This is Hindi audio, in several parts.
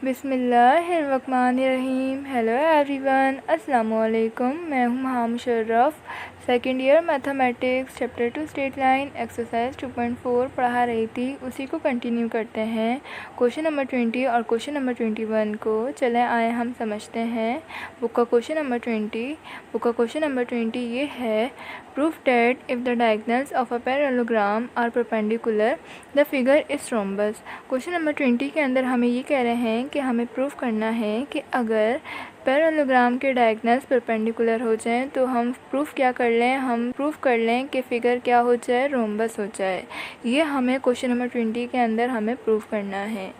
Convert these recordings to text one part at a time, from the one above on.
बिस्मिल्लाहिर्रहमानिर्रहीम। हेलो एवरीवन, अस्सलाम वालेकुम। मैं हूं महा Musharraf, second year mathematics chapter 2 straight line exercise 2.4 पढ़ा रही थी। उसी को कंटिन्यू करते हैं। क्वेश्चन नंबर 20 और क्वेश्चन नंबर 21 को चले आए हम समझते हैं। बुक का क्वेश्चन नंबर 20 ये है, proof that if the diagonals of a parallelogram are perpendicular the figure is rhombus. Question number 20 के अंदर हमें ये कह रहे हैं कि हमें प्रूफ करना है कि अगर पैरेललोग्राम के डायगोनल्स परपेंडिकुलर हो जाएं तो हम प्रूफ कर लें कि फ़िगर क्या हो जाए, रोम्बस हो जाए। ये हमें क्वेश्चन नंबर 20 के अंदर हमें प्रूफ करना है।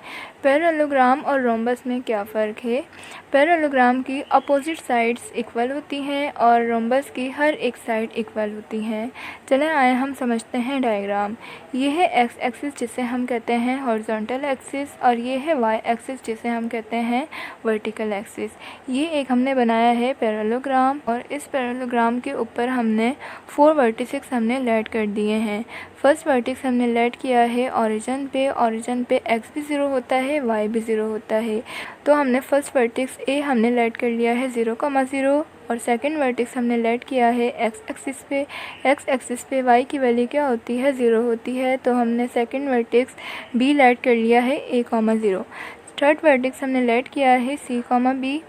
पैरेललोग्राम और रोम्बस में क्या फ़र्क है? पैरेललोग्राम की अपोजिट साइड्स इक्वल होती हैं और रोम्बस की हर एक साइड इक्वल होती हैं। चलें आए हम समझते हैं डायग्राम। ये है एक्स एक्सिस जिसे हम कहते हैं हॉरिजॉन्टल एक्सिस, और ये है वाई एक्सिस जिसे हम कहते हैं वर्टिकल एक्सिस। ये एक हमने बनाया है पैरेललोग्राम, और इस पैरेललोग्राम के ऊपर हमने 4 वर्टिसेस हमने लेट कर दिए हैं। फर्स्ट वर्टिक्स हमने लेट किया है ओरिजिन पे एक्स भी 0 होता है, वाई भी 0 होता है। तो हमने फर्स्ट वर्टिक्स ए हमने लेट कर लिया है 0,0, और सेकंड वर्टिक्स हमने लेट किया है एक्स एक्सिस पे वाई की वैल्यू क्या होती है, 0 होती है। तो हमने सेकंड वर्टिक्स बी लेट कर लिया है a,0। थर्ड वर्टिक्स हमने लेट किया है c,b,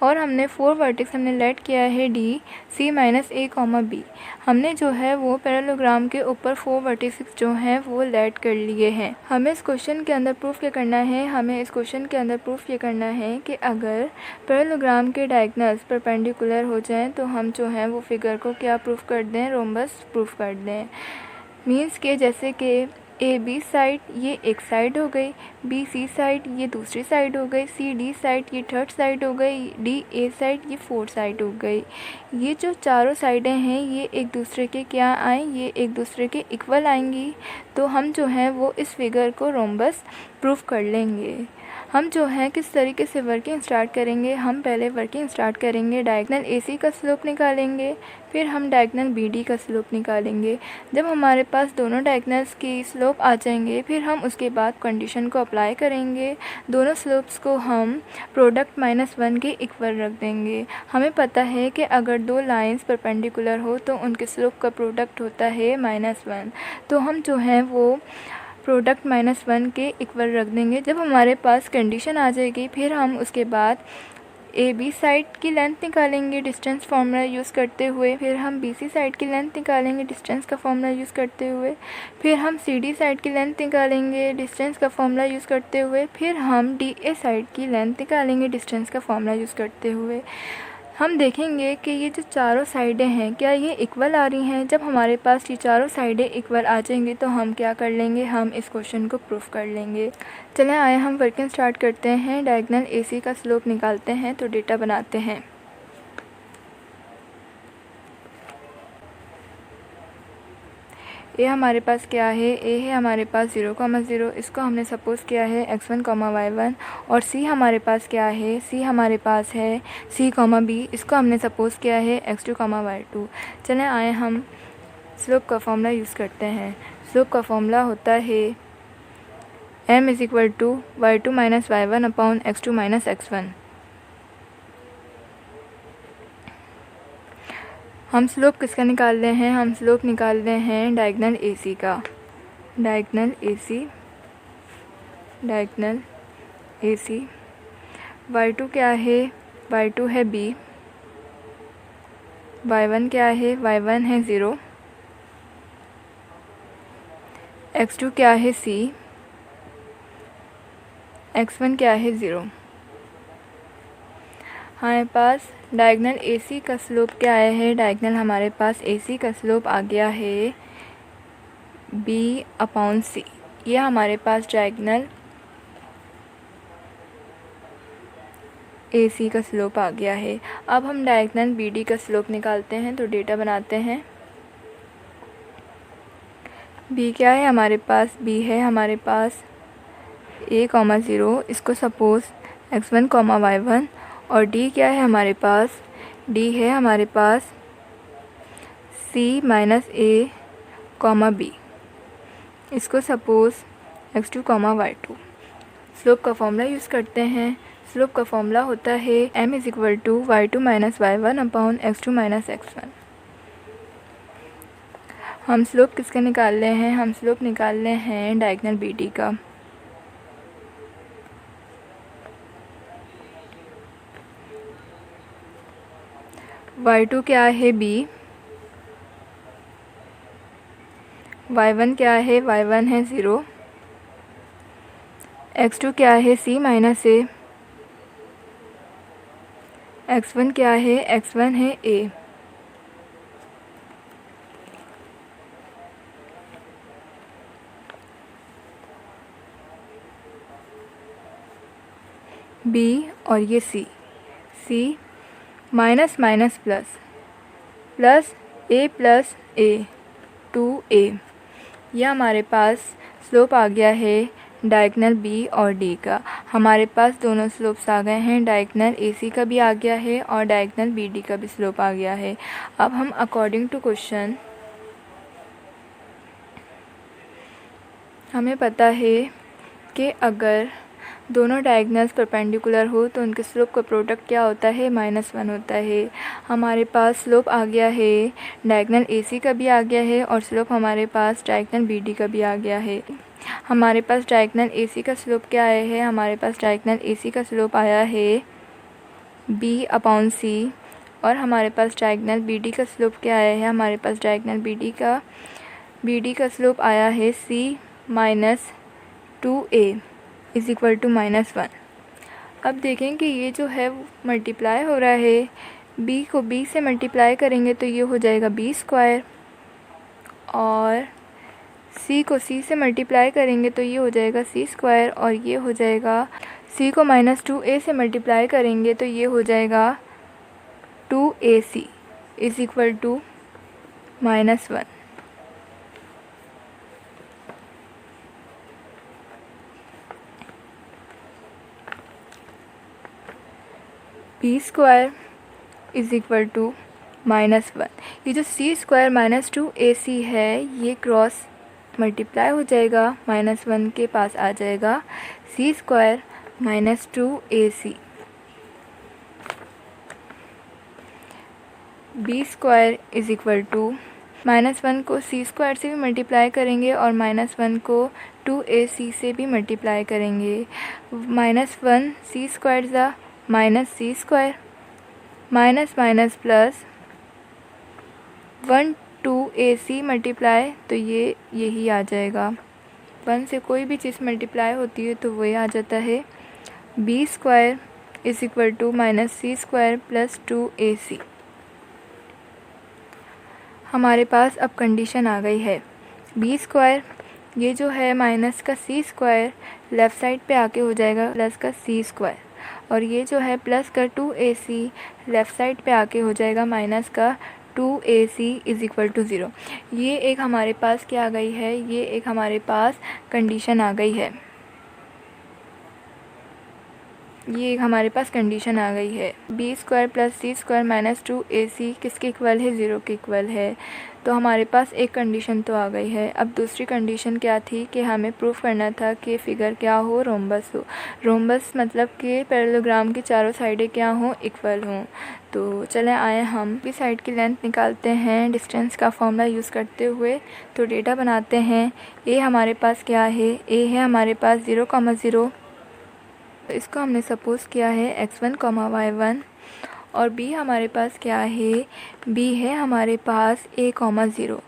और हमने 4 वर्टिक्स हमने लेट किया है डी c-a,b। हमने जो है वो पैरेललोग्राम के ऊपर 4 वर्टिसेस जो हैं वो लेट कर लिए हैं। हमें इस क्वेश्चन के अंदर प्रूफ क्या करना है कि अगर पैरेललोग्राम के डायगोनल्स परपेंडिकुलर हो जाएं तो हम जो हैं वो फिगर को क्या प्रूफ कर दें, रोम्बस प्रूफ कर दें। मीन्स के जैसे कि ए बी साइड ये एक साइड हो गई, बी सी साइड ये दूसरी साइड हो गई, सी डी साइड ये थर्ड साइड हो गई, डी ए साइड ये फोर्थ साइड हो गई। ये जो चारों साइडें हैं ये एक दूसरे के क्या आएँ, ये एक दूसरे के इक्वल आएंगी। तो हम जो हैं वो इस फिगर को रोम्बस प्रूफ कर लेंगे। हम जो है किस तरीके से वर्किंग स्टार्ट करेंगे, हम पहले वर्किंग स्टार्ट करेंगे, डायगोनल AC का स्लोप निकालेंगे, फिर हम डायगोनल BD का स्लोप निकालेंगे। जब हमारे पास दोनों डायगोनल्स की स्लोप आ जाएंगे फिर हम उसके बाद कंडीशन को अप्लाई करेंगे। दोनों स्लोप्स को हम प्रोडक्ट -1 के इक्वल रख देंगे। हमें पता है कि अगर दो लाइंस परपेंडिकुलर हो तो उनके स्लोप का प्रोडक्ट होता है -1। तो हम जो है वो प्रोडक्ट -1 के इक्वल रख देंगे। जब हमारे पास कंडीशन आ जाएगी फिर हम उसके बाद AB साइड की लेंथ निकालेंगे डिस्टेंस फार्मूला यूज़ करते हुए, फिर हम BC साइड की लेंथ निकालेंगे डिस्टेंस का फार्मूला यूज़ करते हुए, फिर हम CD साइड की लेंथ निकालेंगे डिस्टेंस का फार्मूला यूज़ करते हुए, फिर हम DA साइड की लेंथ निकालेंगे डिस्टेंस का फार्मूला यूज़ करते हुए। हम देखेंगे कि ये जो चारों साइडें हैं क्या ये इक्वल आ रही हैं। जब हमारे पास ये चारों साइडें इक्वल आ जाएंगी तो हम क्या कर लेंगे, हम इस क्वेश्चन को प्रूफ कर लेंगे। चलें आए हम वर्किंग स्टार्ट करते हैं। डायगोनल AC का स्लोप निकालते हैं तो डेटा बनाते हैं। ए हमारे पास क्या है, ए है हमारे पास 0,0, इसको हमने सपोज़ किया है x1, y1। और सी हमारे पास क्या है, सी हमारे पास है c,b, इसको हमने सपोज़ किया है x2, y2। चलें आए हम स्लोप का फॉर्मूला यूज़ करते हैं। स्लोप का फॉर्मूला होता है m = y2 - y1 upon x2 - x1। हम स्लोप किसका निकाल रहे हैं, हम स्लोप निकाल रहे हैं डायगोनल AC का। डायगोनल AC y2 क्या है, y2 है b, y1 क्या है, y1 है 0, x2 क्या है c, x1 क्या है 0। हमारे पास डायगोनल AC का स्लोप क्या आया है, डायगोनल हमारे पास AC का स्लोप आ गया है b/c। ये हमारे पास डायगोनल AC का स्लोप आ गया है। अब हम डायगोनल BD का स्लोप निकालते हैं तो डेटा बनाते हैं। b क्या है हमारे पास, b है हमारे पास a,0, इसको सपोज़ x1, y1। और d क्या है हमारे पास, d है हमारे पास c-a, b, इसको सपोज़ x2, y2। स्लोप का फॉर्मूला यूज़ करते हैं। स्लोप का फॉर्मूला होता है m = y2 - y1/x2 - x1। हम स्लोप किसका निकाल रहे हैं? हम स्लोप निकाल रहे हैं डायगोनल BD का। y2 क्या है? b। y1 क्या है? y1 है 0। x2 क्या है? c - a। x1 क्या है? x1 है a। b और ये c minus minus plus plus a plus a 2a। यह हमारे पास स्लोप आ गया है डायगोनल B और D का। हमारे पास दोनों स्लोप्स आ गए हैं, डायगोनल AC का भी आ गया है और डायगोनल BD का भी स्लोप आ गया है। अब हम अकॉर्डिंग टू क्वेश्चन हमें पता है कि अगर दोनों डायगोनल्स परपेंडिकुलर हो तो उनके स्लोप का प्रोडक्ट क्या होता है? -1 होता है। हमारे पास स्लोप आ गया है, डायगोनल AC का भी आ गया है और स्लोप हमारे पास डायगोनल BD का भी आ गया है। हमारे पास डायगोनल AC का स्लोप क्या आया है? हमारे पास डायगोनल AC का स्लोप आया है b/c और हमारे पास डायगोनल BD का स्लोप क्या आया है? हमारे पास डायगोनल BD का स्लोप आया है c - 2a = -1। अब देखें कि ये जो है मल्टीप्लाई हो रहा है, b को b से मल्टीप्लाई करेंगे तो ये हो जाएगा b² और c को c से मल्टीप्लाई करेंगे तो ये हो जाएगा c² और ये हो जाएगा c को -2a से मल्टीप्लाई करेंगे तो ये हो जाएगा 2ac = -1। b² = -1। ये जो c² - 2ac है ये क्रॉस मल्टीप्लाई हो जाएगा, -1 के पास आ जाएगा c² - 2ac। b² = -1 को c² से भी मल्टीप्लाई करेंगे और -1 को 2ac से भी मल्टीप्लाई करेंगे। -1 c² ज़ा -c² minus minus plus 1 2ac multiply तो ये यही आ जाएगा। 1 से कोई भी चीज़ मल्टीप्लाई होती है तो वही आ जाता है। b² = -c² + 2ac। हमारे पास अब कंडीशन आ गई है b² ये जो है माइनस का c² लेफ़्ट साइड पे आके हो जाएगा प्लस का c² और ये जो है प्लस का 2ac लेफ़्ट साइड पे आके हो जाएगा माइनस का 2ac = 0। ये एक हमारे पास क्या आ गई है? ये एक हमारे पास कंडीशन आ गई है। ये एक हमारे पास कंडीशन आ गई है। b² + c² - 2ac किसके इक्वल है? 0 के इक्वल है। तो हमारे पास एक कंडीशन तो आ गई है। अब दूसरी कंडीशन क्या थी कि हमें प्रूफ करना था कि फ़िगर क्या हो? रोम्बस हो। रोम्बस मतलब कि पैरेललोग्राम की चारों साइडें क्या हों? इक्वल हों। तो चलें आए हम भी साइड की लेंथ निकालते हैं डिस्टेंस का फॉर्मूला यूज़ करते हुए। तो डेटा बनाते हैं। a हमारे पास क्या है? a है हमारे पास 0, 0। इसको हमने सपोज़ किया है x1, y1 और b हमारे पास क्या है? b है हमारे पास a, 0।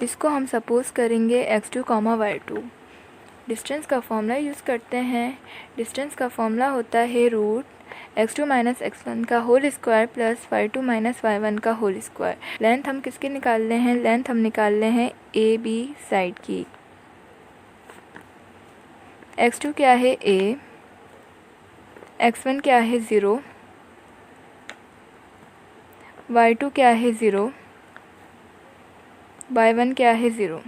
इसको हम सपोज़ करेंगे x2, y2। डिस्टेंस का फॉर्मूला यूज़ करते हैं। डिस्टेंस का फॉर्मूला होता है √x2 - x1 का whole square plus y2 - y1 का होल स्क्वायर। लेंथ हम किसकी निकाल रहे हैं? लेंथ हम निकाल रहे हैं ए बी साइड की। x2 क्या है? a, x1 क्या है? 0, y2 क्या है? 0, y1 क्या है? 0।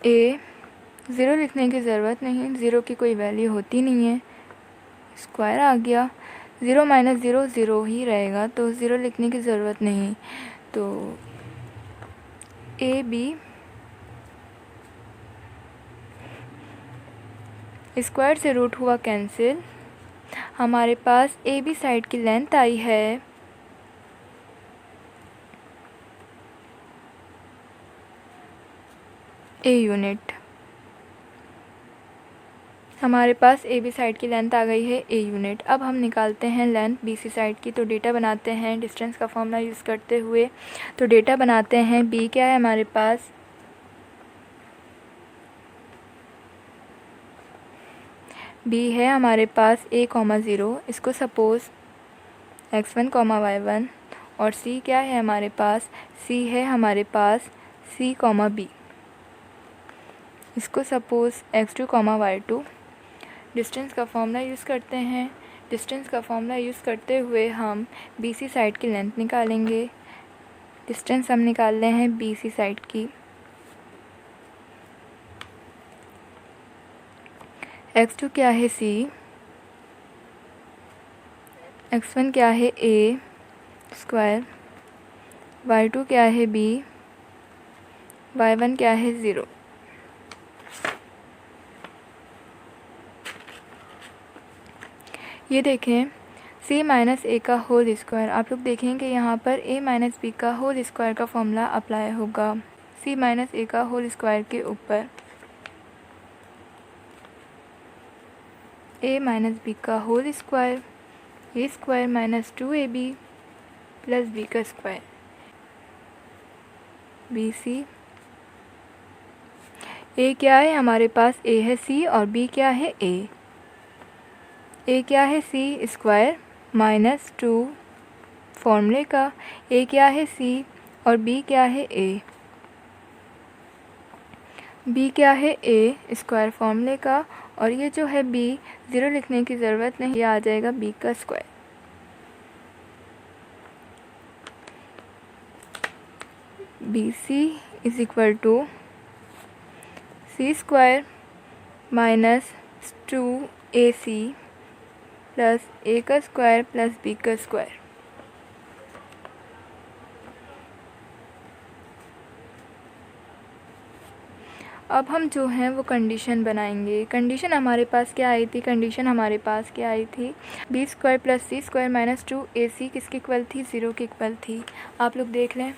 a 0 लिखने की ज़रूरत नहीं, 0 की कोई वैल्यू होती नहीं है, स्क्वायर आ गया। ज़ीरो माइनस ज़ीरो ज़ीरो ही रहेगा, तो ज़ीरो लिखने की ज़रूरत नहीं। तो ए बी स्क्वायर से रूट हुआ कैंसिल। हमारे पास ए बी साइड की लेंथ आई है ए यूनिट। हमारे पास ए बी साइड की लेंथ आ गई है ए यूनिट। अब हम निकालते हैं लेंथ बी सी साइड की। तो डेटा बनाते हैं डिस्टेंस का फॉर्मूला यूज़ करते हुए। तो डेटा बनाते हैं, बी क्या है हमारे पास, बी है हमारे पास a, 0। इसको सपोज़ x1, y1। और c क्या है हमारे पास, c है हमारे पास c, b। इसको सपोज़ x2, y2। डिस्टेंस का फॉर्मूला यूज़ करते हैं। डिस्टेंस का फॉर्मूला यूज़ करते हुए हम बी सी साइड की लेंथ निकालेंगे। डिस्टेंस हम निकाल रहे हैं बी सी साइड की। x2 क्या है c, x1 क्या है a स्क्वायर, y2 क्या है b, y1 क्या है 0। ये देखें c माइनस ए का होल स्क्वायर। आप लोग देखेंगे यहाँ पर a माइनस बी का होल स्क्वायर का फॉर्मूला अप्लाई होगा c माइनस ए का होल स्क्वायर के ऊपर। a माइनस बी का whole square, A square minus 2ab plus B का स्क्वायर। बी सी ए क्या है हमारे पास, a है c और b क्या है a। a क्या है c स्क्वायर माइनस 2 फॉर्मूले का, a क्या है c और b क्या है a। b क्या है a स्क्वायर फॉर्मूले का, और ये जो है b, ज़ीरो लिखने की ज़रूरत नहीं, ये आ जाएगा b का square. B C is equal to c square minus 2ac plus a का स्क्वायर प्लस b का स्क्वायर। अब हम जो हैं वो कंडीशन बनाएंगे। कंडीशन हमारे पास क्या आई थी, कंडीशन हमारे पास क्या आई थी, B square plus C square minus 2ac किसकी इक्वल थी, 0 की इक्वल थी। आप लोग देख लें।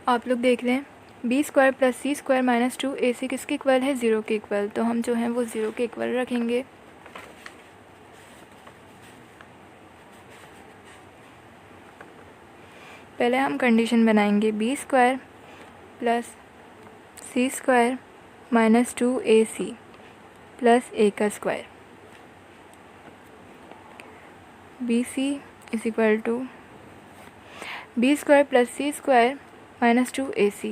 आप लोग देख लें, B square plus C square minus 2ac किसकी इक्वल है, 0 के इक्वल। तो हम जो हैं वो 0 के इक्वल रखेंगे। पहले हम कंडीशन बनाएंगे, B square plus C square minus 2ac plus a का square. B C is equal to B square plus C square minus 2ac,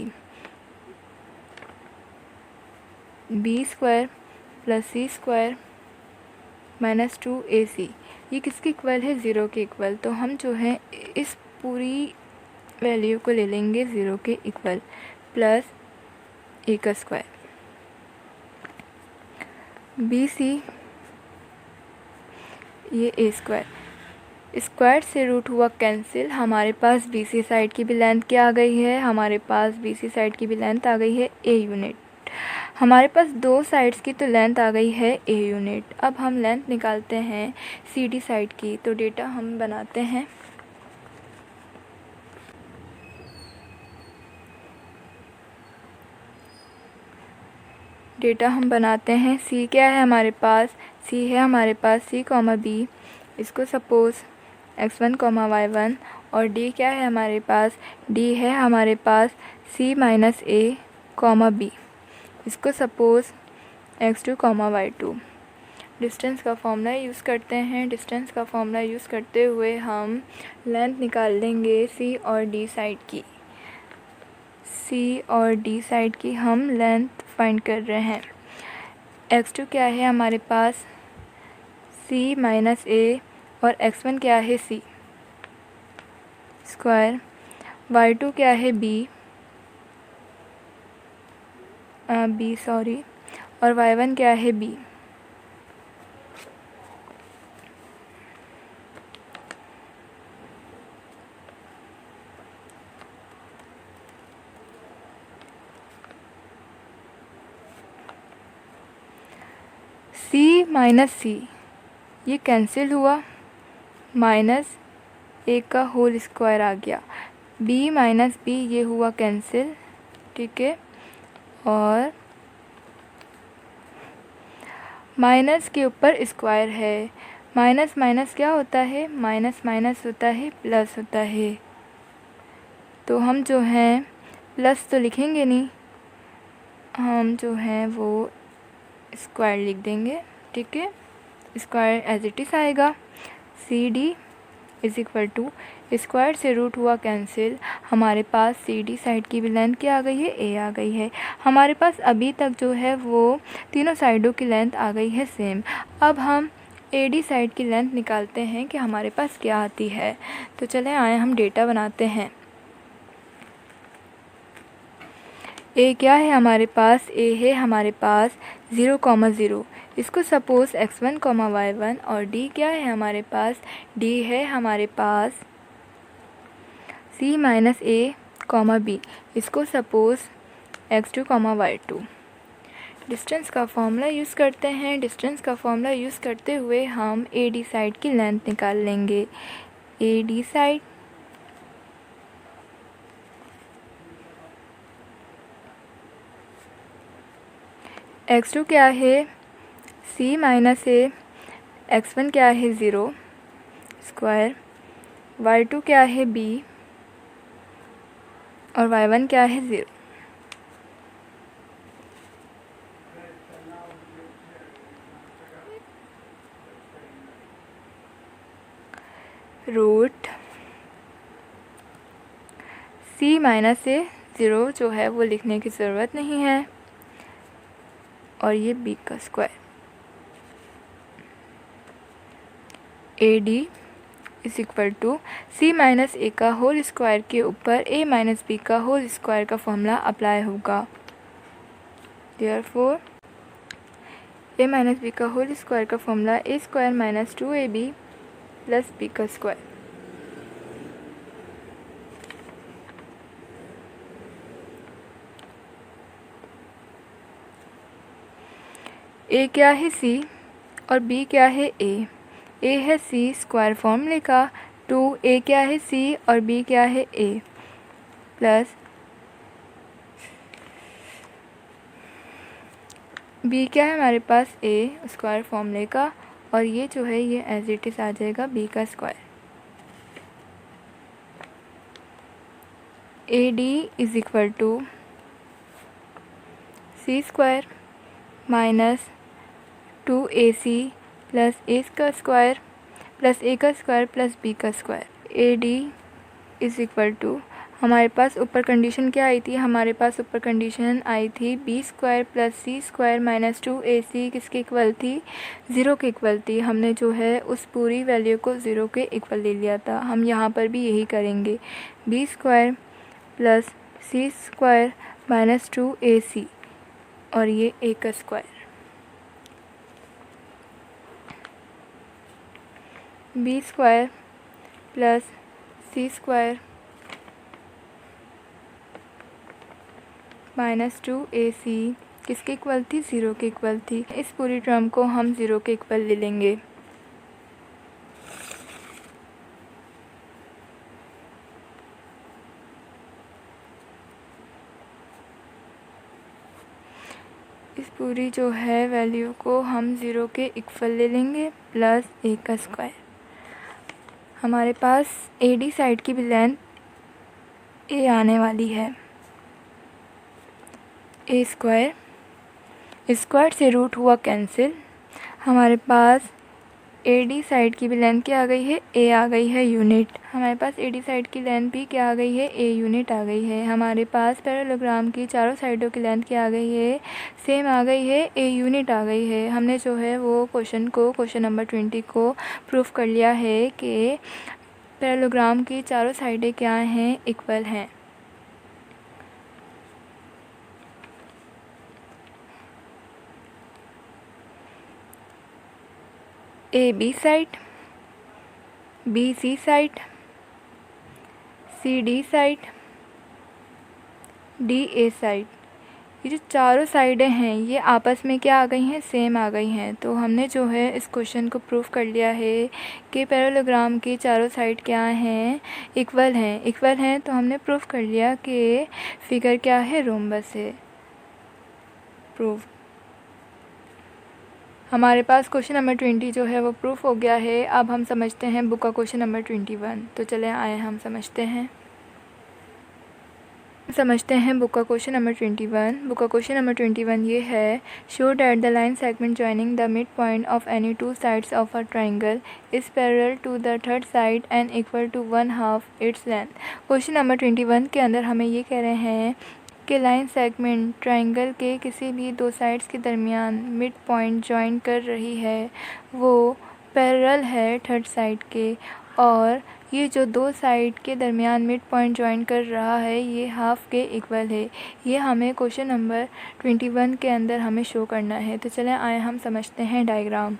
B square plus C square minus 2ac, ये किसके इक्वल है, 0 के इक्वल। तो हम जो है इस पूरी वैल्यू को ले लेंगे 0 के इक्वल, प्लस a का स्क्वायर। बी सी ये a स्क्वायर, स्क्वायर से रूट हुआ कैंसिल। हमारे पास बी सी साइड की भी लेंथ क्या आ गई है, हमारे पास बी सी साइड की भी लेंथ आ गई है a यूनिट। हमारे पास दो साइड्स की तो लेंथ आ गई है a यूनिट। अब हम लेंथ निकालते हैं सी डी साइड की। तो डेटा हम बनाते हैं। c क्या है हमारे पास, c है हमारे पास c, b। इसको सपोज़ x1, y1। और d क्या है हमारे पास, d है हमारे पास c माइनस a, b। इसको सपोज़ x2, y2। डिस्टेंस का फॉर्मूला यूज़ करते हैं। डिस्टेंस का फॉर्मूला यूज़ करते हुए हम लेंथ निकाल लेंगे c और d साइड की। c और d साइड की हम लेंथ फाइंड कर रहे हैं। x2 क्या है हमारे पास, c माइनस a, और x1 क्या है c। स्क्वायर, y2 क्या है b, और y1 क्या है b। c माइनस c ये कैंसिल हुआ, माइनस a का होल स्क्वायर आ गया, b माइनस b ये हुआ कैंसिल, ठीक है। और माइनस के ऊपर स्क्वायर है, माइनस माइनस क्या होता है, माइनस माइनस होता है प्लस होता है, तो हम जो हैं प्लस तो लिखेंगे नहीं, हम जो हैं वो स्क्वायर लिख देंगे, ठीक है। स्क्वायर एज इट इज़ आएगा, C D is equal to, square से रूट हुआ कैंसिल, हमारे पास सी डी साइड की भी लेंथ क्या आ गई है, ए आ गई है। हमारे पास अभी तक जो है वो तीनों साइडों की लेंथ आ गई है सेम। अब हम ए डी साइड की लेंथ निकालते हैं कि हमारे पास क्या आती है। तो चलें आए हम डेटा बनाते हैं। ए क्या है हमारे पास, ए है हमारे पास 0,0, इसको सपोज़ x1, y1, और डी क्या है हमारे पास, डी है हमारे पास c माइनस a, b, इसको सपोज़ x2, y2। डिस्टेंस का फॉर्मूला यूज़ करते हैं, डिस्टेंस का फॉर्मूला यूज़ करते हुए हम ए डी साइड की लेंथ निकाल लेंगे। ए डी साइड x2 क्या है c माइनस a, x1 क्या है 0 स्क्वायर, y2 क्या है b, और y1 क्या है 0। रूट c माइनस a 0 जो है वो लिखने की ज़रूरत नहीं है, और ये b का square. A D is equal to c minus a का होल स्क्वायर के ऊपर a माइनस b का होल स्क्वायर का फॉर्मूला अप्लाई होगा। देयरफॉर a माइनस b का होल स्क्वायर का formula a square minus 2ab plus b का स्क्वायर। a क्या है c और b क्या है a है c स्क्वायर फॉर्मूले का, 2a क्या है c और b क्या है a, प्लस b क्या है हमारे पास a स्क्वायर फॉर्मूले का, और ये जो है ये एज इट इज़ आ जाएगा b का square. A D is equal to c square minus 2ac plus a का स्क्वायर प्लस a का स्क्वायर प्लस b का square. A D is equal to, हमारे पास ऊपर कंडीशन क्या आई थी, हमारे पास ऊपर कंडीशन आई थी b square plus c square minus 2ac किसके इक्वल थी, 0 के इक्वल थी। हमने जो है उस पूरी वैल्यू को 0 के इक्वल ले लिया था, हम यहाँ पर भी यही करेंगे। b square plus c square minus 2ac और ये a का square. b square plus c square minus 2ac किसके इक्वल थी, 0 के इक्वल थी। इस पूरी टर्म को हम 0 के इक्वल ले लेंगे। इस पूरी जो है वैल्यू को हम 0 के इक्वल ले लेंगे प्लस a का स्क्वायर। हमारे पास ए डी साइड की भी लेंथ a आने वाली है, a स्क्वायर, स्क्वायर से रूट हुआ कैंसिल, हमारे पास ए डी साइड की भी लेंथ क्या आ गई है, a आ गई है यूनिट। हमारे पास ए डी साइड की लेंथ भी क्या आ गई है, a यूनिट आ गई है। हमारे पास पैरेललोग्राम की चारों साइडों की लेंथ क्या आ गई है, सेम आ गई है, a यूनिट आ गई है। हमने जो है वो क्वेश्चन नंबर 20 को प्रूफ कर लिया है कि पैरेललोग्राम की चारों साइडें क्या हैं, इक्वल हैं। A B side, B C side, C D side, D A side. ये जो चारों साइडें हैं ये आपस में क्या आ गई हैं, सेम आ गई हैं। तो हमने जो है इस क्वेश्चन को प्रूव कर लिया है कि पैरेललोग्राम की चारों साइड क्या हैं, इक्वल हैं। इक्वल हैं तो हमने प्रूव कर लिया कि फिगर क्या है, रोम्बस है। प्रूव। हमारे पास क्वेश्चन नंबर 20 जो है वो प्रूफ हो गया है। अब हम समझते हैं बुक का क्वेश्चन नंबर 21। तो चले आए हम समझते हैं बुक का क्वेश्चन नंबर 21। बुक का क्वेश्चन नंबर 21 ये है, show that the line segment joining the mid point of any two sides of a triangle is parallel to the third side and equal to 1/2 its length. Question number 21 के अंदर हमें ये कह रहे हैं कि लाइन सेगमेंट ट्राइंगल के किसी भी दो साइड्स के दरमियान मिड पॉइंट जॉइन कर रही है, वो पैरेलल है थर्ड साइड के, और ये जो दो साइड के दरमियान मिड पॉइंट जॉइन कर रहा है ये हाफ के इक्वल है। ये हमें क्वेश्चन नंबर 21 के अंदर हमें शो करना है। तो चलें आए हम समझते हैं डायग्राम।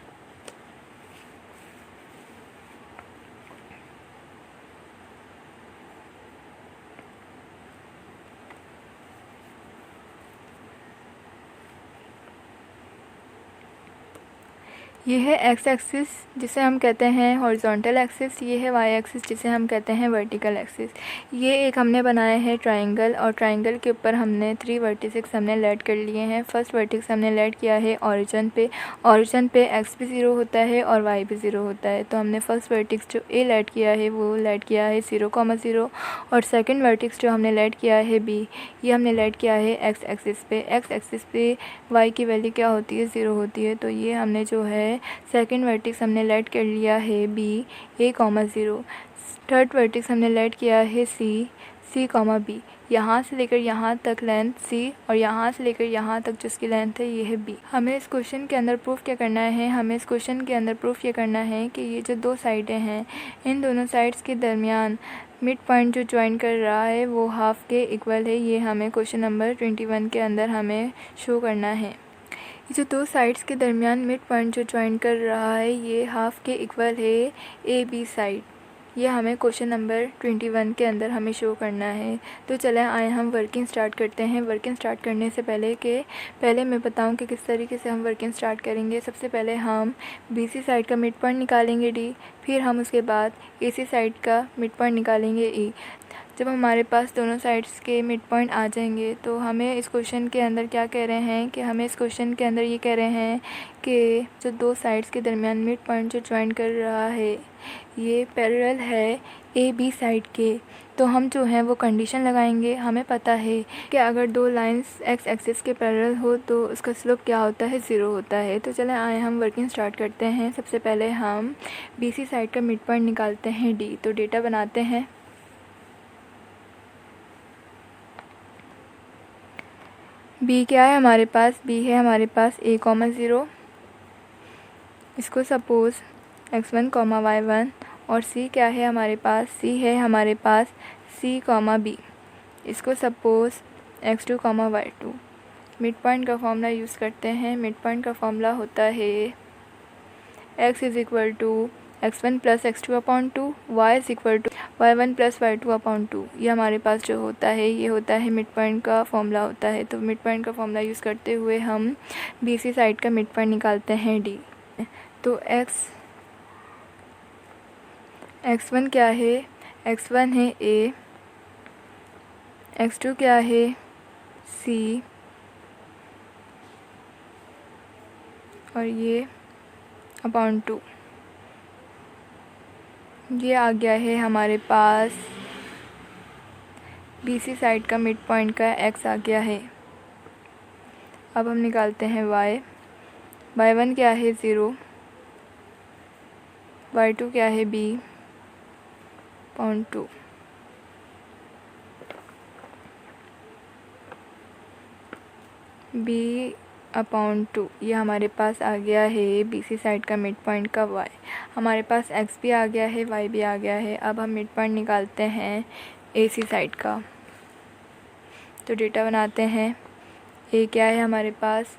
ये है एक्स एक्सिस जिसे हम कहते हैं हॉरिजॉन्टल एक्सिस, ये है वाई एक्सिस जिसे हम कहते हैं वर्टिकल एक्सिस। ये एक हमने बनाया है ट्रायंगल, और ट्रायंगल के ऊपर हमने 3 वर्टिसेस हमने लेट कर लिए हैं। फर्स्ट वर्टिक्स हमने लेट किया है ओरिजिन पे। ओरिजिन पे एक्स भी 0 होता है और वाई भी 0 होता है। तो हमने फर्स्ट वर्टिक्स जो ए लेट किया है वो लेट किया है 0,0, और सेकेंड वर्टिक्स जो हमने लेट किया है बी, ये हमने लेट किया है एक्स एक्सिस पे। एक्स एक्सिस पे वाई की वैल्यू क्या होती है, 0 होती है। तो ये हमने जो है सेकेंड वर्टिक्स हमने लेट कर लिया है बी, a,0। थर्ड वर्टिक्स हमने लेट किया है सी, c,b। यहाँ से लेकर यहाँ तक लेंथ c, और यहाँ से लेकर यहाँ तक जिसकी लेंथ है ये है b। हमें इस क्वेश्चन के अंदर प्रूफ क्या करना है, ये करना है कि ये जो दो साइडें हैं इन दोनों साइड्स के दरमियान मिड पॉइंट जो ज्वाइन कर रहा है वो हाफ के इक्वल है। ये हमें क्वेश्चन नंबर 21 के अंदर हमें शो करना है। जो दो साइड्स के दरमियान मिड पॉइंट जो ज्वाइन कर रहा है ये हाफ के इक्वल है ए बी साइड। ये हमें क्वेश्चन नंबर 21 के अंदर हमें शो करना है। तो चलें आए हम वर्किंग स्टार्ट करते हैं। वर्किंग स्टार्ट करने से पहले मैं बताऊं कि किस तरीके से हम वर्किंग स्टार्ट करेंगे। सबसे पहले हम बी सी साइड का मिड पॉइंट निकालेंगे डी, फिर हम उसके बाद ए सी साइड का मिड पॉइंट निकालेंगे ई। जब हमारे पास दोनों साइड्स के मिड पॉइंट आ जाएंगे तो हमें इस क्वेश्चन के अंदर क्या कह रहे हैं कि हमें इस क्वेश्चन के अंदर ये कह रहे हैं कि जो दो साइड्स के दरमियान मिड पॉइंट जो ज्वाइन कर रहा है ये पैरेलल है ए बी साइड के। तो हम जो हैं वो कंडीशन लगाएंगे। हमें पता है कि अगर दो लाइंस एक्स एक्सिस के पैरेलल हो तो उसका स्लोप क्या होता है, 0 होता है। तो चलें आए हम वर्किंग स्टार्ट करते हैं। सबसे पहले हम बी सी साइड का मिड पॉइंट निकालते हैं डी। तो डेटा बनाते हैं। बी क्या है हमारे पास, बी है हमारे पास a,0। इसको सपोज़ x1, y1। और c क्या है हमारे पास, c है हमारे पास c, b। इसको suppose x2, y2। Mid point का फॉर्मूला यूज़ करते हैं। मिड पॉइंट का फॉर्मूला होता है x is equal to x1 plus x2 upon 2, y is equal to y1 plus y2 upon 2। ये हमारे पास जो होता है ये होता है मिड पॉइंट का फॉर्मूला होता है। तो मिड पॉइंट का फॉर्मूला यूज़ करते हुए हम बी सी साइड का मिड पॉइंट निकालते हैं डी। तो x1 क्या है, x1 है a, x2 क्या है c, और ये अपॉन 2। ये आ गया है हमारे पास बी सी साइड का मिड पॉइंट का x आ गया है। अब हम निकालते हैं y। y1 क्या है 0, y2 क्या है b अपॉन 2। बी अपॉन 2, ये हमारे पास आ गया है BC साइड का मिड पॉइंट का y। हमारे पास x भी आ गया है, y भी आ गया है। अब हम मिड पॉइंट निकालते हैं AC साइड का। तो डेटा बनाते हैं। a क्या है हमारे पास?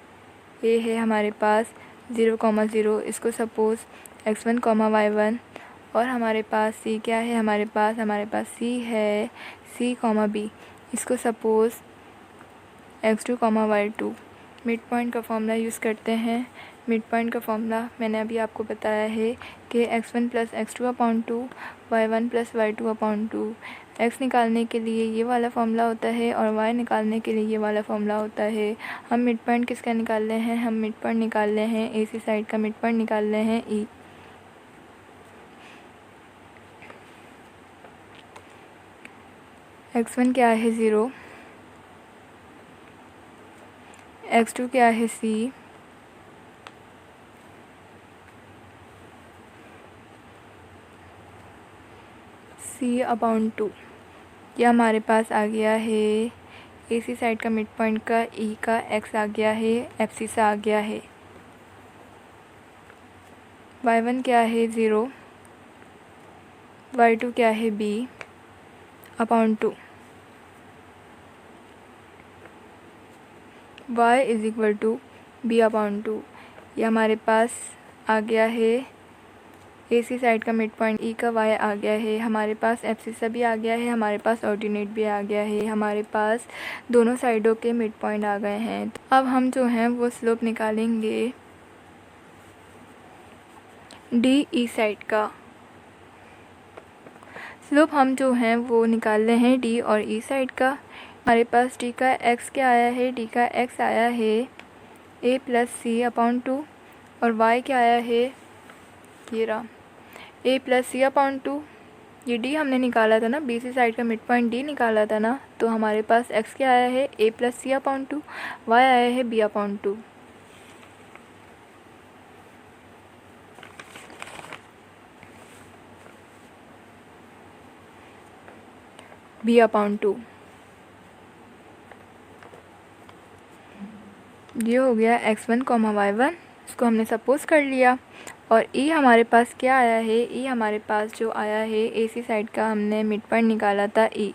a है हमारे पास 0,0, इसको सपोज़ x1, y1। और हमारे पास c क्या है हमारे पास c है c, b, इसको suppose x2, y2। Mid point का फॉर्मूला यूज़ करते हैं। मिड पॉइंट का फॉर्मूला मैंने अभी आपको बताया है कि x1 + x2/2, y1 + y2/2। x निकालने के लिए ये वाला फॉर्मूला होता है और y निकालने के लिए ये वाला फॉर्मूला होता है। हम मिड पॉइंट किसका निकाल रहे हैं? हम मिड पॉइंट निकाल रहे हैं AC साइड का मिड पॉइंट निकाल रहे हैं E। x1 क्या है 0, x2 क्या है c, c/2। यह हमारे पास आ गया है AC साइड का मिड पॉइंट का E का x आ गया है, FC से आ गया है। y1 क्या है 0, y2 क्या है b/2। y = b/2। यह हमारे पास आ गया है AC साइड का मिड पॉइंट E का y आ गया है। हमारे पास FC से भी आ गया है, हमारे पास ऑर्डिनेट भी आ गया है। हमारे पास दोनों साइडों के मिड पॉइंट आ गए हैं। अब हम जो हैं वो स्लोप निकालेंगे DE साइड का। स्लोप हम जो हैं वो निकाल रहे हैं D और E साइड का। हमारे पास D का x क्या आया है? D का x आया है a + c/2 और y क्या आया है? ये रहा a + c/2। ये D हमने निकाला था ना, BC साइड का मिड पॉइंट D निकाला था ना। तो हमारे पास x क्या आया है? a + c/2, y आया है b/2। b/2 ये हो गया x1, y1, इसको हमने सपोज़ कर लिया। और E हमारे पास क्या आया है? E हमारे पास जो आया है AC साइड का, हमने मिड पॉइंट निकाला था E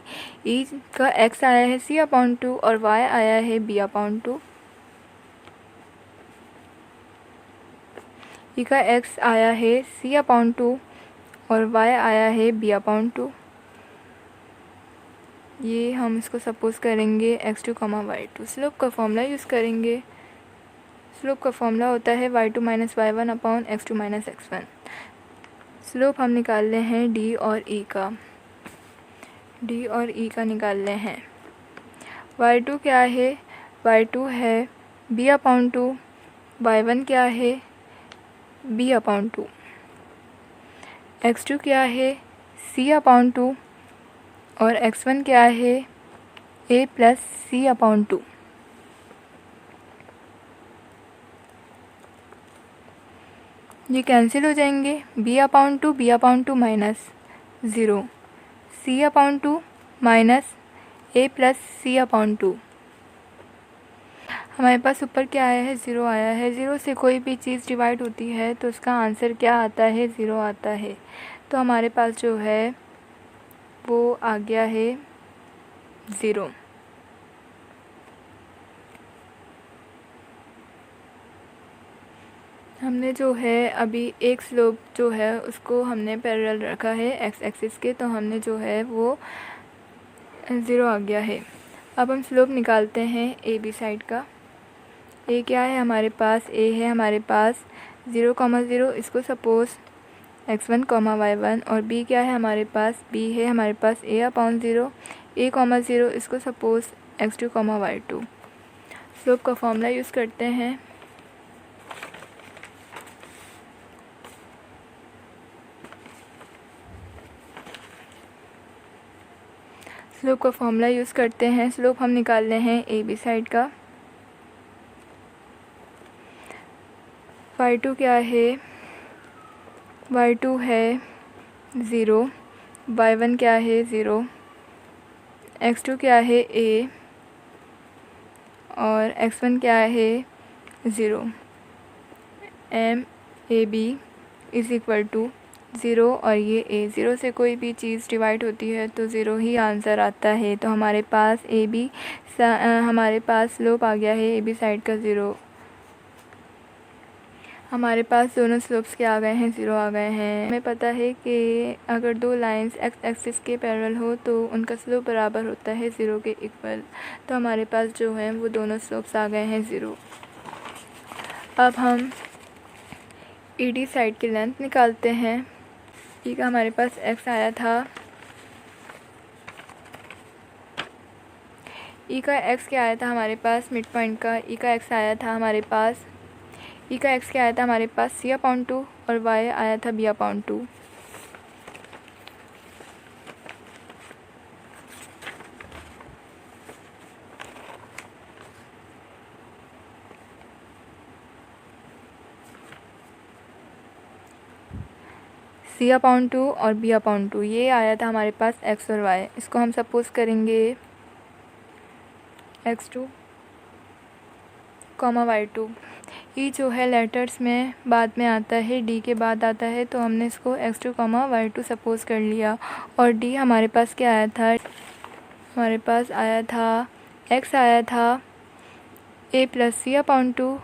का x आया है c/2 और y आया है b/2। E का x आया है c/2 और y आया है b/2। ये हम इसको सपोज़ करेंगे x2, y2। स्लोप का फॉर्मूला यूज़ करेंगे। स्लोप का फॉर्मूला होता है y2 - y1 x2 - x1। Slope हम निकाल रहे हैं D और E का। D और E का निकाल रहे हैं। y2 क्या है? y2 है b/2। y1 क्या है? b/2। x2 क्या है? c/2 और x1 क्या है? a + c/2। ये कैंसिल हो जाएंगे। b/2 b/2 - 0, c/2 minus a + c/2। हमारे पास ऊपर क्या आया है? 0 आया है। 0 से कोई भी चीज़ डिवाइड होती है तो उसका आंसर क्या आता है? 0 आता है। तो हमारे पास जो है वो आ गया है 0। हमने जो है अभी एक स्लोप जो है उसको हमने पैरेलल रखा है x एक्सिस के, तो हमने जो है वो 0 आ गया है। अब हम स्लोप निकालते हैं AB साइड का। A क्या है हमारे पास? A है हमारे पास 0,0, इसको सपोज़ x1, y1। और B क्या है हमारे पास? B है हमारे पास a/0, a,0, इसको सपोज़ x2, y2। स्लोप का फॉर्मूला यूज़ करते हैं। स्लोप का फॉर्मूला यूज़ करते हैं। स्लोप हम निकाल रहे हैं AB साइड का। y2 क्या है? y2 है 0, y1 क्या है 0, x2 क्या है a और x1 क्या है zero. MAB is equal to zero और ये A, ज़ीरो से कोई भी चीज़ डिवाइड होती है तो ज़ीरो ही आंसर आता है। तो हमारे पास हमारे पास स्लोप आ गया है AB साइड का ज़ीरो। हमारे पास दोनों स्लोप्स के आ गए हैं, ज़ीरो आ गए हैं। हमें पता है कि अगर दो लाइंस एक्स एक्सिस के पैरेलल हो तो उनका स्लोप बराबर होता है ज़ीरो के इक्वल। तो हमारे पास जो है वो दोनों स्लोप्स आ गए हैं ज़ीरो। अब हम ED साइड की लेंथ निकालते हैं। E का हमारे पास x आया था, E का x क्या आया था हमारे पास मिड पॉइंट का, E का x आया था हमारे पास, E का x क्या आया था हमारे पास C/2 और y आया था B/2। C/2 और B/2 ये आया था हमारे पास x और y। इसको हम सपोज़ करेंगे x2, y2। E जो है लेटर्स में बाद में आता है, D के बाद आता है, तो हमने इसको x2, y2 सपोज़ कर लिया। और D हमारे पास क्या आया था, हमारे पास आया था x आया था A + C/2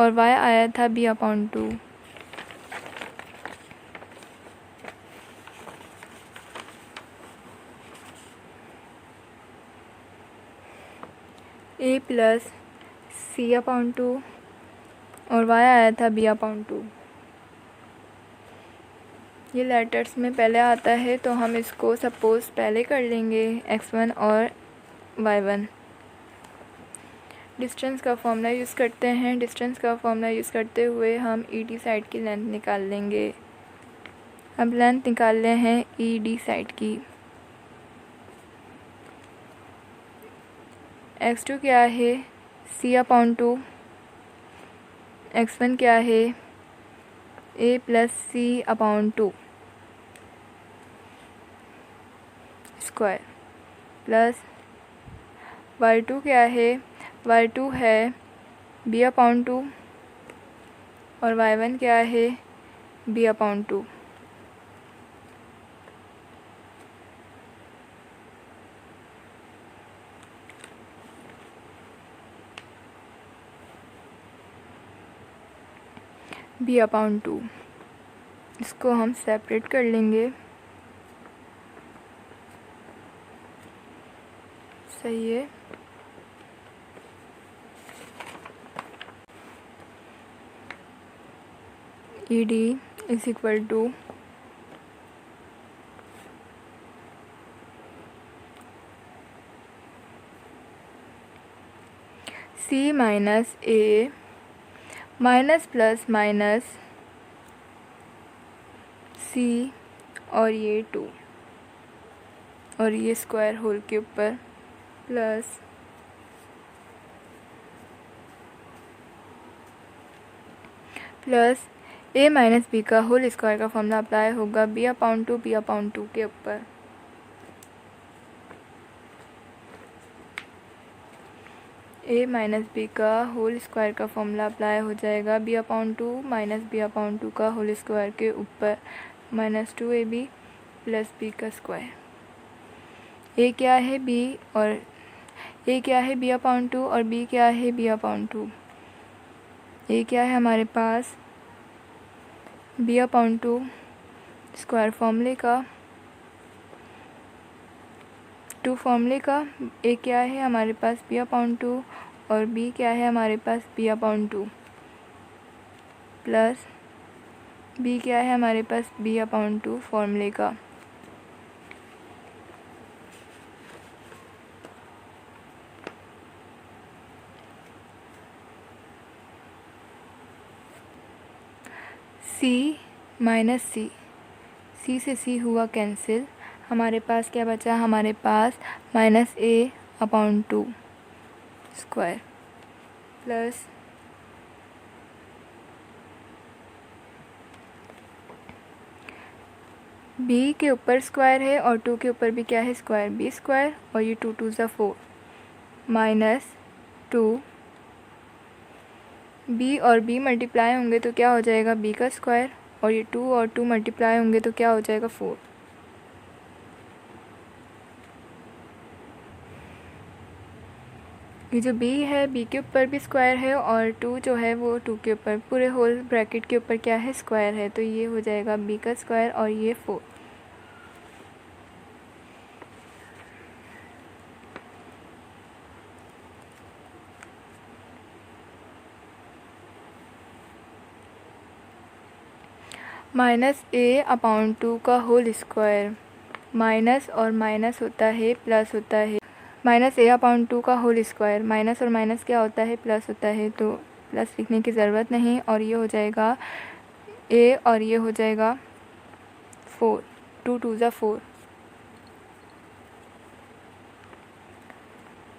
और y आया था B/2। A + C/2 और y आया था B/2। ये लेटर्स में पहले आता है तो हम इसको सपोज़ पहले कर लेंगे x1 और y1। डिस्टेंस का फॉर्मूला यूज़ करते हैं। डिस्टेंस का फॉर्मूला यूज़ करते हुए हम ED साइड की लेंथ निकाल लेंगे। अब लेंथ निकाल ले हैं ED साइड की। x2 क्या है C/2, x1 क्या है A + C/2 square plus y2 क्या है, y2 है B/2 और y1 क्या है B/2। B/2 इसको हम सेपरेट कर लेंगे। सही है। ED is equal to C - A minus plus minus C और ये 2 और ये स्क्वायर होल के ऊपर प्लस A - B का होल स्क्वायर का फॉर्मूला अप्लाई होगा B/2 के ऊपर। A - B का होल स्क्वायर का फॉर्मूला अप्लाई हो जाएगा B/2 - B/2 का होल स्क्वायर के ऊपर -2AB + B का स्क्वायर। A क्या है B और A क्या है B/2 और B क्या है B/2। A क्या है हमारे पास B/2 स्क्वायर फॉर्मूले का 2 फॉर्मूले का। A क्या है हमारे पास B/2 और B क्या है हमारे पास B/2 प्लस B क्या है हमारे पास B/2 फॉर्मूले का। C - C से C हुआ कैंसिल। हमारे पास क्या बचा, हमारे पास -A/2 स्क्वायर प्लस B के ऊपर स्क्वायर है और 2 के ऊपर भी क्या है स्क्वायर, B स्क्वायर और ये 2 2 ज़ा 4 -2 बी और बी मल्टीप्लाई होंगे तो क्या हो जाएगा बी का स्क्वायर, और ये 2 और 2 मल्टीप्लाई होंगे तो क्या हो जाएगा 4। ये जो b है b के ऊपर भी स्क्वायर है और 2 जो है वो 2 के ऊपर, पूरे होल ब्रैकेट के ऊपर क्या है स्क्वायर है, तो ये हो जाएगा b का स्क्वायर और ये 4। -a/2 का होल स्क्वायर, माइनस और माइनस होता है प्लस होता है, -a/2 का होल स्क्वायर, माइनस और माइनस क्या होता है प्लस होता है, तो प्लस लिखने की ज़रूरत नहीं, और ये हो जाएगा a और ये हो जाएगा 4, 2 2 ज़ा 4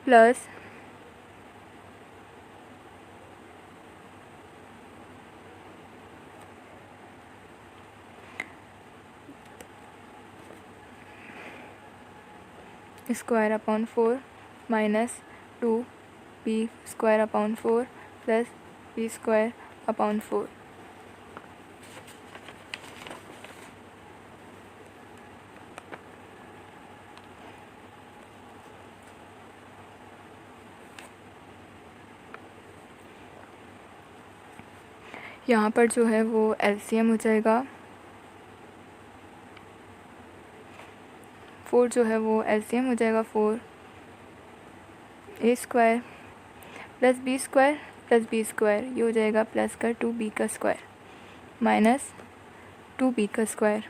plus square upon 4 minus 2b² upon 4 plus b² upon 4। यहाँ पर जो है वो एलसीएम हो जाएगा, 4 जो है वो एलसीएम हो जाएगा 4 a² प्लस b² ये हो जाएगा प्लस का 2b² minus 2b²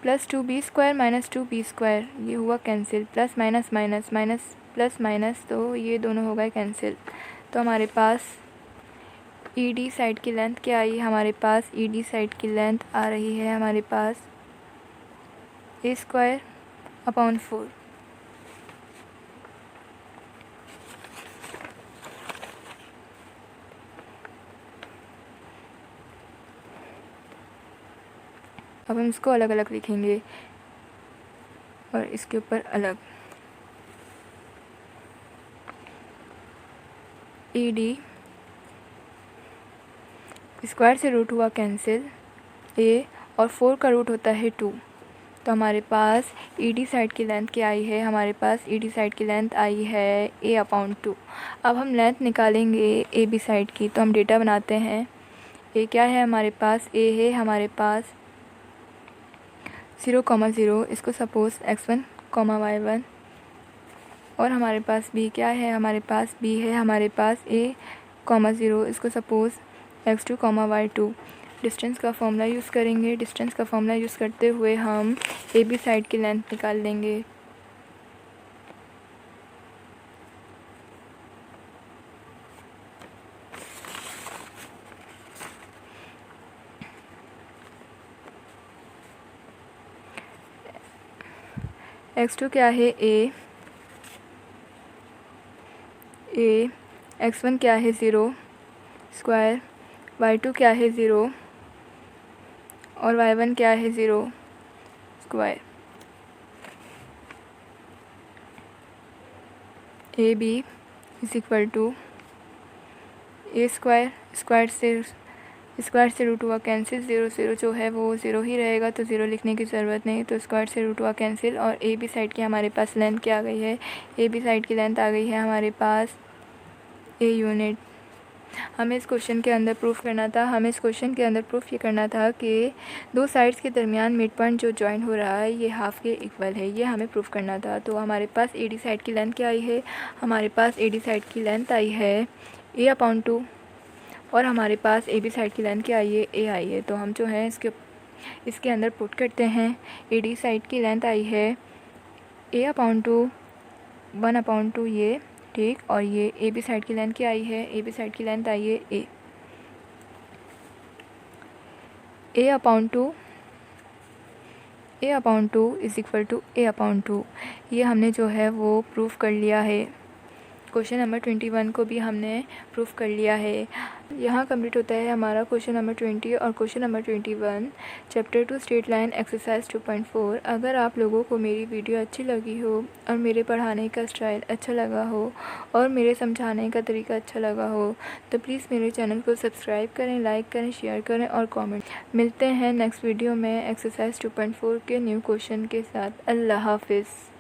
plus 2b² minus 2b² ये हुआ cancel, plus minus minus minus plus minus, तो ये दोनों हो गए कैंसिल। तो हमारे पास ईडी साइड की लेंथ क्या आई, हमारे पास ईडी साइड की लेंथ आ रही है हमारे पास a²/4। अब हम इसको अलग अलग लिखेंगे और इसके ऊपर अलग, ईडी स्क्वायर से रूट हुआ कैंसिल, a और 4 का रूट होता है 2, तो हमारे पास ईडी साइड की लेंथ क्या आई है, हमारे पास ईडी साइड की लेंथ आई है a/2। अब हम लेंथ निकालेंगे ए बी साइड की, तो हम डेटा बनाते हैं। a क्या है हमारे पास, a है हमारे पास 0,0, इसको सपोज़ x1, y1, और हमारे पास b क्या है, हमारे पास b है हमारे पास a,0, इसको सपोज़ x2, y2। डिस्टेंस का फॉर्मूला यूज़ करेंगे, डिस्टेंस का फॉर्मूला यूज़ करते हुए हम ए बी साइड की लेंथ निकाल लेंगे। x2 क्या है a, x1 क्या है 0 स्क्वायर, y2 क्या है 0 और y1 क्या है 0 square. A B is equal to a², square से रूट हुआ कैंसिल, 0 0 जो है वो 0 ही रहेगा, तो 0 लिखने की ज़रूरत नहीं, तो स्क्वायर से रूट हुआ कैंसिल। और ए बी साइड की हमारे पास लेंथ क्या आ गई है, ए बी साइड की लेंथ आ गई है हमारे पास a यूनिट। हमें इस क्वेश्चन के अंदर प्रूफ करना ये करना था कि दो साइड्स के दरमियान मिड पॉइंट जो जॉइन हो रहा है ये हाफ के इक्वल है, ये हमें प्रूफ करना था। तो हमारे पास एडी साइड की लेंथ क्या आई है, हमारे पास एडी साइड की लेंथ आई है a/2 और हमारे पास ए बी साइड की लेंथ क्या आई है, a आई है। तो हम जो है इसके अंदर पुट करते हैं। एडी साइड की लेंथ आई है a/2 1/2 ये, ठीक, और ये ए बी साइड की लेंथ क्या आई है, ए बी साइड की लेंथ आई है a/2 is equal to a/2। ये हमने जो है वो प्रूफ कर लिया है। क्वेश्चन नंबर 21 को भी हमने प्रूफ कर लिया है। यहाँ कंप्लीट होता है हमारा क्वेश्चन नंबर 20 और question number 21 chapter 2 straight line exercise 2.4। अगर आप लोगों को मेरी वीडियो अच्छी लगी हो और मेरे पढ़ाने का स्टाइल अच्छा लगा हो और मेरे समझाने का तरीका अच्छा लगा हो तो प्लीज़ मेरे चैनल को सब्सक्राइब करें, लाइक करें, शेयर करें और कमेंट। मिलते हैं नेक्स्ट वीडियो में एक्सरसाइज 2.4 के न्यू क्वेश्चन के साथ। अल्लाह हाफिज़।